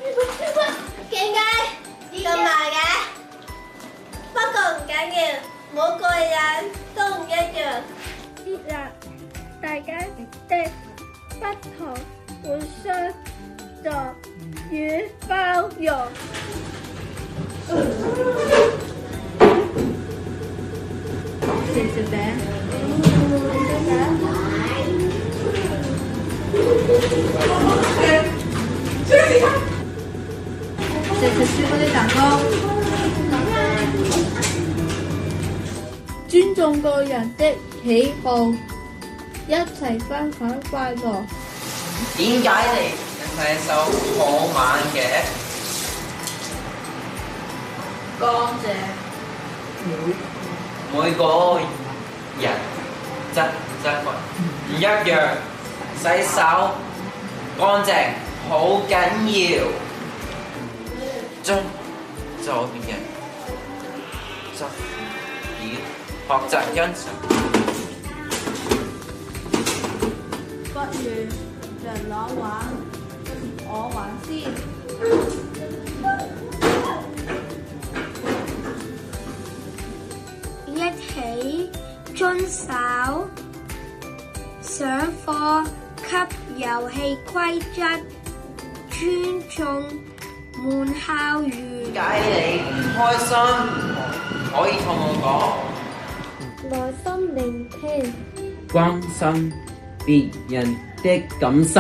點解咁大嘅？不過唔緊要，每個人都唔一樣。接納大家的不同，互相助與包容。食唔食餅？食朱古力蛋糕。尊重個人的喜好，一齊分享快樂。點解你係手好慢嘅？乾淨。每個人質份唔一樣，洗手乾淨好緊要。尊重人質疑，學習欣賞。不如人攞玩，我玩先。一起遵守上課及遊戲規則，尊重門校園。點解你唔開心？可以同我耐心聆聽，關心別人的感受。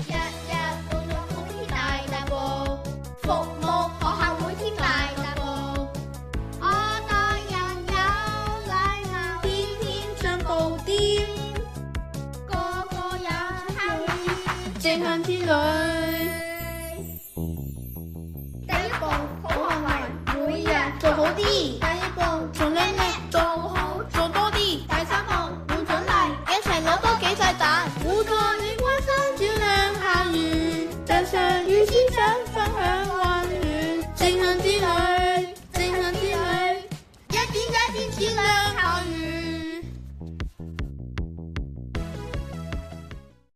日日活動好天大大步，服務學校每天大大步。我待人有禮貌，天天進步啲，個個有參與。正向之旅。第一步好行為，每日做好啲。第二步做叻叻，做好做多啲。第三步換獎勵，一齊攞多幾隻蛋。互助與關心照亮校園，就像與師長。